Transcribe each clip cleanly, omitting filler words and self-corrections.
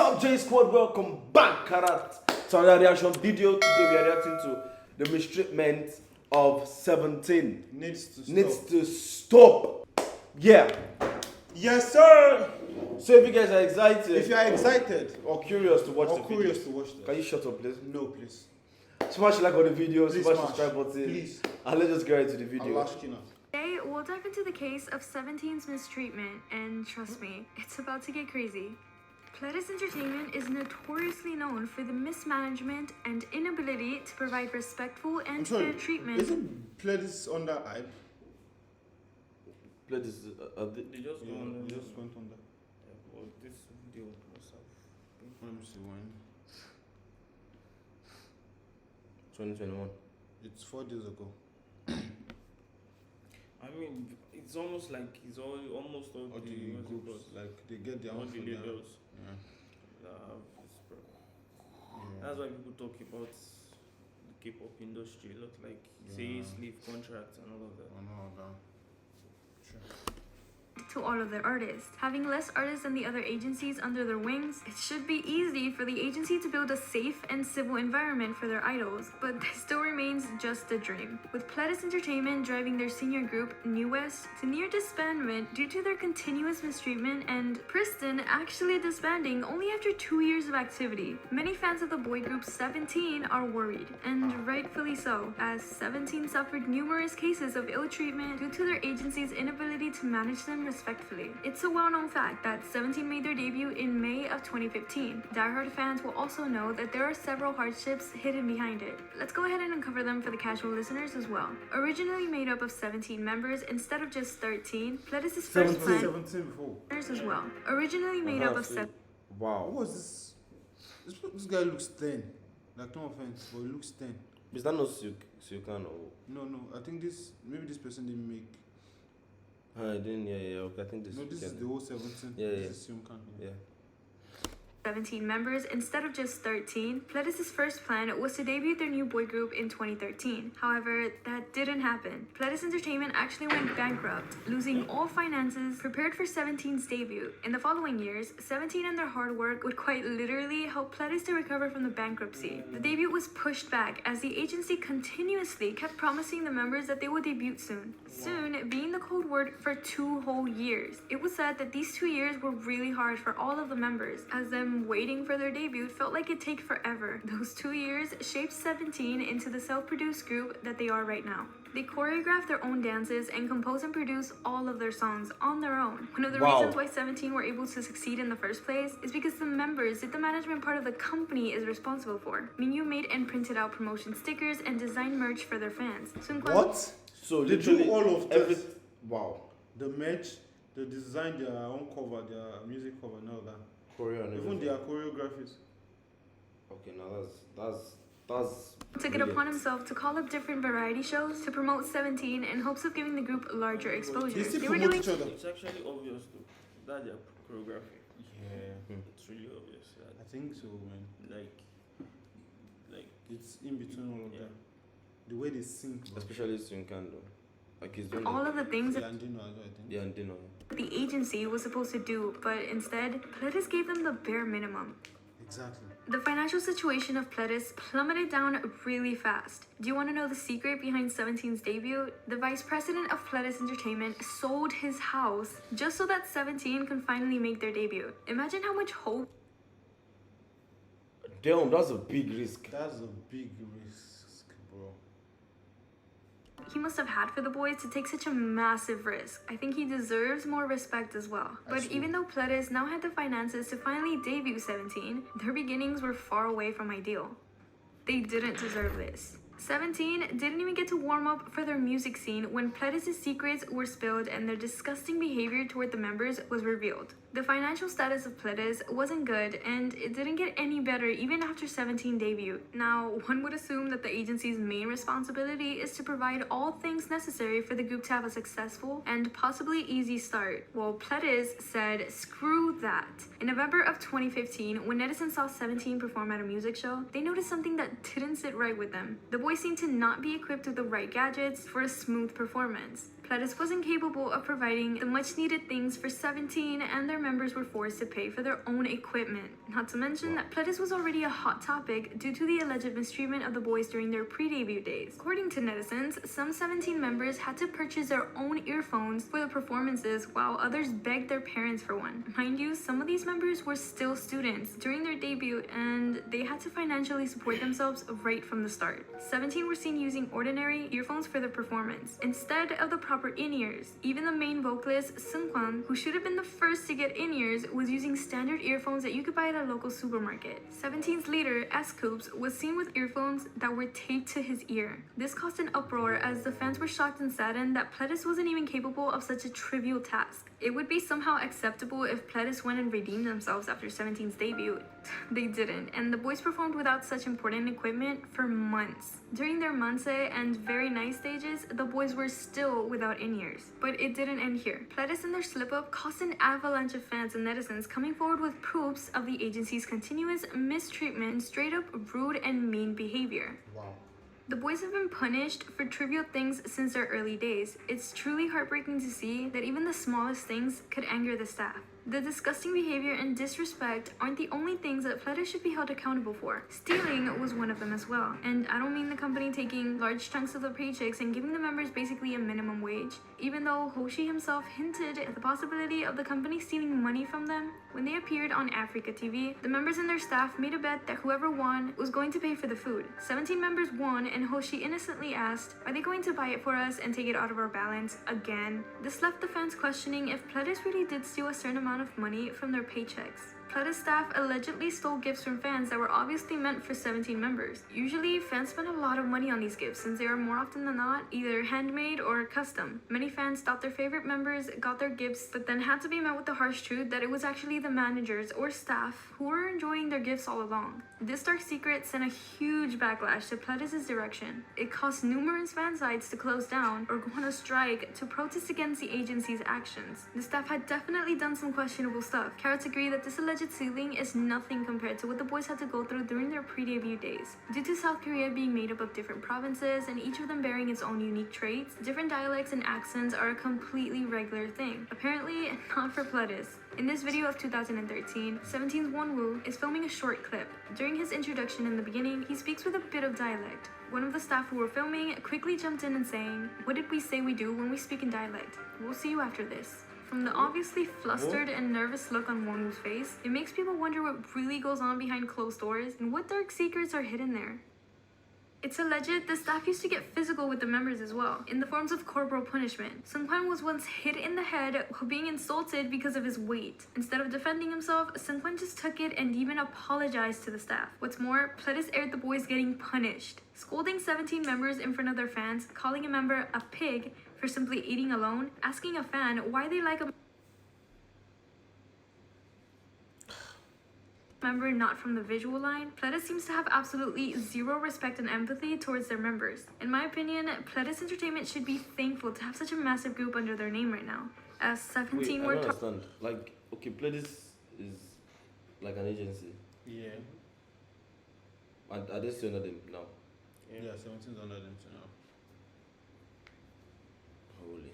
up, J Squad? Welcome back, Karat. So another reaction video. Today we are reacting to the mistreatment of 17. Needs to stop. Yeah. Yes, sir. So if you guys are excited, If you are excited or curious to watch can you shut up, please? No, please. Smash like on the video, Please smash smash. subscribe button, Please. and let's just get into the video. Today, we'll dive into the case of 17's mistreatment, and trust me, it's about to get crazy. Pledis Entertainment is notoriously known for the mismanagement and inability to provide respectful and fair treatment. Isn't Pledis on that hype? Pledis, They just go on They just went on that. well, this video must have Let me see when. 2021. It's 4 days ago. I mean, it's almost like it's almost all All the groups, like they get their all own the from their- leaders Yeah. that have this problem. Yeah. That's why people talk about the K-pop industry a lot, like say Yeah. slave contracts and all of that. I know that. Sure. To all of their artists. Having less artists than the other agencies under their wings, it should be easy for the agency to build a safe and civil environment for their idols, but this still remains just a dream. With Pledis Entertainment driving their senior group, New West, to near disbandment due to their continuous mistreatment, and Priston actually disbanding only after 2 years of activity. Many fans of the boy group 17 are worried, and rightfully so, as 17 suffered numerous cases of ill treatment due to their agency's inability to manage them respectfully. It's a well-known fact that 17 made their debut in May of 2015. Diehard fans will also know that there are several hardships hidden behind it. Let's go ahead and uncover them for the casual listeners as well. Originally made up of 17 members instead of just 13, Pledis' first plan 17 before. as well. Originally made up of Wow. What was this? This guy looks thin. Like, no offense, but he looks thin. Is that not Sukan or? No. I think maybe this person didn't make. I didn't. Yeah. Okay, I think this. No, this is the whole 17. Yeah. This is Siumkan. Yeah. 17 members instead of just 13, Pledis' first plan was to debut their new boy group in 2013. However, that didn't happen. Pledis Entertainment actually went bankrupt, losing all finances prepared for 17's debut. In the following years, 17 and their hard work would quite literally help Pledis to recover from the bankruptcy. The debut was pushed back as the agency continuously kept promising the members that they would debut soon. Soon being the code word for 2 whole years. It was said that these 2 years were really hard for all of the members, as them waiting for their debut felt like it'd take forever. Those 2 years shaped 17 into the self-produced group that they are right now. They choreograph their own dances and compose and produce all of their songs on their own. One of the reasons why 17 were able to succeed in the first place is because the members did the management part of the company is responsible for. Minyu made and printed out promotion stickers and designed merch for their fans. What? So They literally do all of this. Wow. The merch, they design their own cover, their music cover, and all that. Korean. Even their choreographies. Okay, now that's. Took it upon himself to call up different variety shows to promote 17 in hopes of giving the group larger exposure. They still They were promote doing each other. It's actually obvious though that their choreography. Yeah. It's really obvious. I think so, man. Like It's in between all of them. The way they sing. Especially Sukan though. Like he's doing all of the things that Landino as well, I think. Yeah, and Dino. the agency was supposed to do, but instead, Pledis gave them the bare minimum. Exactly. The financial situation of Pledis plummeted down really fast. Do you want to know the secret behind 17's debut? The vice president of Pledis Entertainment sold his house just so that 17 can finally make their debut. Imagine how much hope Damn, that's a big risk. That's a big risk, bro. he must have had for the boys to take such a massive risk. I think he deserves more respect as well. But even though Pledis now had the finances to finally debut 17, their beginnings were far away from ideal. They didn't deserve this. 17 didn't even get to warm up for their music scene when Pledis' secrets were spilled and their disgusting behavior toward the members was revealed. The financial status of Pledis wasn't good, and it didn't get any better even after 17 debut. Now, one would assume that the agency's main responsibility is to provide all things necessary for the group to have a successful and possibly easy start. Well, Pledis said, screw that. In November of 2015, when netizens saw 17 perform at a music show, they noticed something that didn't sit right with them. The boys seemed to not be equipped with the right gadgets for a smooth performance. Pledis was incapable of providing the much needed things for 17, and their members were forced to pay for their own equipment. Not to mention that Pledis was already a hot topic due to the alleged mistreatment of the boys during their pre-debut days. According to netizens, some 17 members had to purchase their own earphones for the performances, while others begged their parents for one. Mind you, some of these members were still students during their debut, and they had to financially support themselves right from the start. 17 were seen using ordinary earphones for their performance, instead of the proper in-ears. Even the main vocalist, Seungkwan, who should have been the first to get in-ears, was using standard earphones that you could buy at a local supermarket. 17's leader, S-Coops, was seen with earphones that were taped to his ear. This caused an uproar as the fans were shocked and saddened that Pledis wasn't even capable of such a trivial task. It would be somehow acceptable if Pledis went and redeemed themselves after 17's debut. They didn't, and the boys performed without such important equipment for months. During their Manse and Very Nice stages, the boys were still without in-ears. But it didn't end here. Pledis and their slip-up caused an avalanche of fans and netizens coming forward with proofs of the agency's continuous mistreatment and straight-up rude and mean behavior. Wow. The boys have been punished for trivial things since their early days. It's truly heartbreaking to see that even the smallest things could anger the staff. The disgusting behavior and disrespect aren't the only things that Pledis should be held accountable for. Stealing was one of them as well. And I don't mean the company taking large chunks of their paychecks and giving the members basically a minimum wage. Even though Hoshi himself hinted at the possibility of the company stealing money from them, when they appeared on Africa TV, the members and their staff made a bet that whoever won was going to pay for the food. 17 members won, and Hoshi innocently asked, "Are they going to buy it for us and take it out of our balance again?" This left the fans questioning if Pledis really did steal a certain amount of money from their paychecks. Pledis staff allegedly stole gifts from fans that were obviously meant for 17 members. Usually, fans spend a lot of money on these gifts since they are more often than not either handmade or custom. Many fans thought their favorite members got their gifts, but then had to be met with the harsh truth that it was actually the managers or staff who were enjoying their gifts all along. This dark secret sent a huge backlash to Pledis' direction. It caused numerous fan sites to close down or go on a strike to protest against the agency's actions. The staff had definitely done some questionable stuff. Carrots agree that this alleged ceiling is nothing compared to what the boys had to go through during their pre-debut days. Due to South Korea being made up of different provinces and each of them bearing its own unique traits, different dialects and accents are a completely regular thing. Apparently, not for Pledis. In this video of 2013, 17's Wonwoo is filming a short clip. During his introduction in the beginning, he speaks with a bit of dialect. One of the staff who were filming quickly jumped in and saying, "What did we say we do when we speak in dialect? We'll see you after this." From the obviously flustered and nervous look on Wonwoo's face, it makes people wonder what really goes on behind closed doors and what dark secrets are hidden there. It's alleged the staff used to get physical with the members as well, in the forms of corporal punishment. Seungkwan was once hit in the head while being insulted because of his weight. Instead of defending himself, Seungkwan just took it and even apologized to the staff. What's more, Pledis aired the boys getting punished, scolding 17 members in front of their fans, calling a member a pig for simply eating alone, asking a fan why they like a member not from the visual line. Pledis seems to have absolutely zero respect and empathy towards their members. In my opinion, Pledis Entertainment should be thankful to have such a massive group under their name right now. As 17 Wait, were I don't understand. Like, okay, Pledis is like an agency. Yeah. And are they still under them now? Yeah, 17's under them too now. Holy.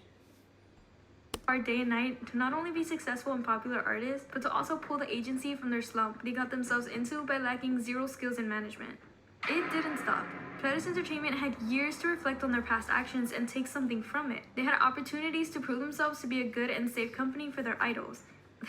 our day and night to not only be successful and popular artists, but to also pull the agency from their slump they got themselves into by lacking zero skills in management. It didn't stop. Pledis Entertainment had years to reflect on their past actions and take something from it. They had opportunities to prove themselves to be a good and safe company for their idols.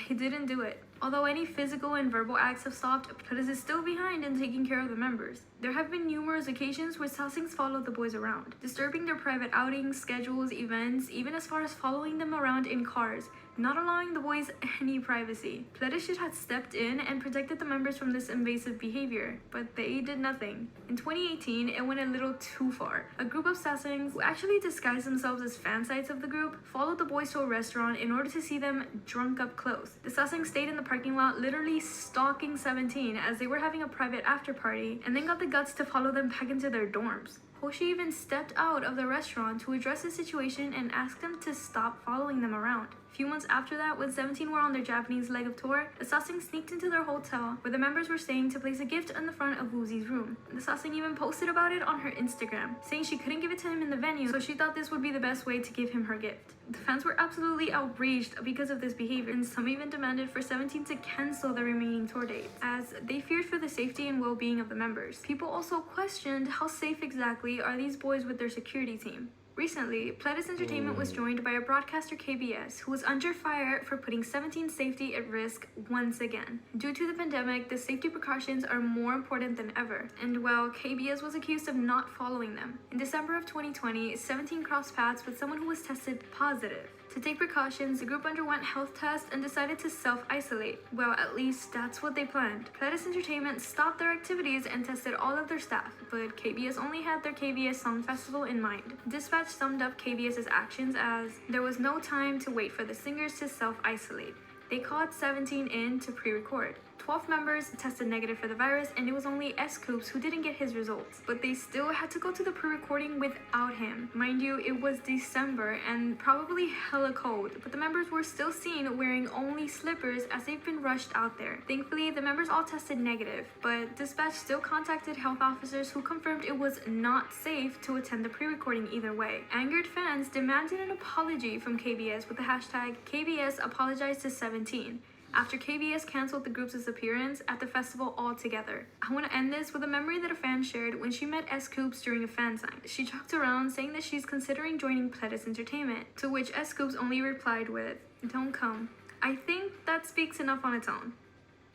They didn't do it. Although any physical and verbal acts have stopped, Pledis is still behind in taking care of the members. There have been numerous occasions where Sassings followed the boys around, disturbing their private outings, schedules, events, even as far as following them around in cars, not allowing the boys any privacy. Pledis should have stepped in and protected the members from this invasive behavior, but they did nothing. In 2018, it went a little too far. A group of Sassings, who actually disguised themselves as fan sites of the group, followed the boys to a restaurant in order to see them drunk up close. The Sassings stayed in the parking lot, literally stalking 17 as they were having a private after party, and then got the guts to follow them back into their dorms. Hoshi even stepped out of the restaurant to address the situation and ask them to stop following them around. A few months after that, when 17 were on their Japanese leg of tour, the Sassing sneaked into their hotel where the members were staying to place a gift in the front of Woozy's room. The Sassing even posted about it on her Instagram, saying she couldn't give it to him in the venue, so she thought this would be the best way to give him her gift. The fans were absolutely outraged because of this behavior, and some even demanded for 17 to cancel the remaining tour dates, as they feared for the safety and well-being of the members. People also questioned how safe exactly are these boys with their security team. Recently, Pledis Entertainment was joined by a broadcaster KBS who was under fire for putting 17's safety at risk once again. Due to the pandemic, the safety precautions are more important than ever, and well, KBS was accused of not following them. In December of 2020, 17 crossed paths with someone who was tested positive. To take precautions, the group underwent health tests and decided to self-isolate. Well, at least that's what they planned. Pledis Entertainment stopped their activities and tested all of their staff, but KBS only had their KBS Song Festival in mind. Dispatch summed up KBS's actions as, there was no time to wait for the singers to self-isolate. They called 17 in to pre-record. 12 members tested negative for the virus, and it was only S-Coops who didn't get his results. But they still had to go to the pre-recording without him. Mind you, it was December and probably hella cold, but the members were still seen wearing only slippers as they've been rushed out there. Thankfully, the members all tested negative, but Dispatch still contacted health officers who confirmed it was not safe to attend the pre-recording either way. Angered fans demanded an apology from KBS with the hashtag KBS apologized to 17. After KBS canceled the group's appearance at the festival altogether. I want to end this with a memory that a fan shared when she met S-Coops during a fan sign. She joked around saying that she's considering joining Pledis Entertainment, to which S-Coops only replied with, "Don't come." I think that speaks enough on its own.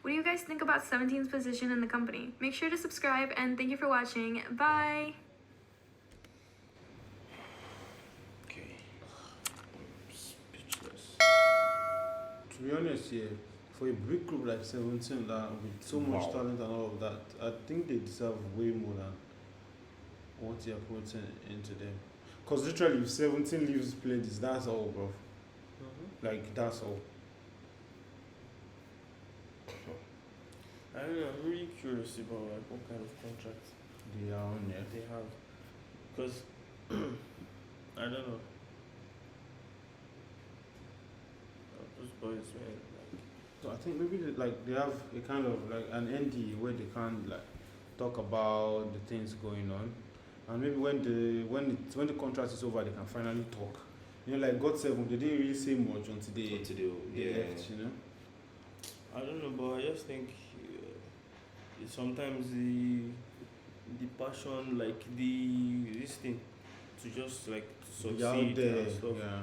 What do you guys think about 17's position in the company? Make sure to subscribe, and thank you for watching. Bye! Okay. Speechless. To be honest, yeah, for a big group like 17 that with so much Wow. talent and all of that, I think they deserve way more than what they are putting into them. Cause literally, if 17 leaves Pledis, that's all, bro. Like that's all. I don't know. I'm really curious about like what kind of contract They are on, yeah. they have, because I don't know. Those boys, man. So I think maybe they have a kind of like an ND where they can like talk about the things going on, and maybe when the contract is over, they can finally talk. You know, like GOT7, they didn't really say much until they left. You know. I don't know, but I just think sometimes the passion, like this thing, to just like to Be out succeed there, and stuff. yeah.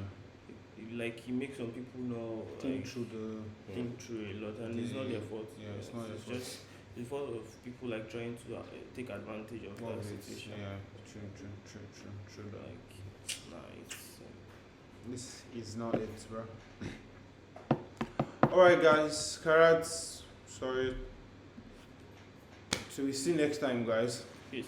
Like he makes some people know Think like, through the. think through a lot, and it's not their fault. Yeah, it's not their fault. just the fault of people like trying to take advantage of Well, that it's- situation. Yeah, true. Like, nah, it's This is not it, bro. Alright, guys. Carrots. Sorry. So we see you next time, guys. peace.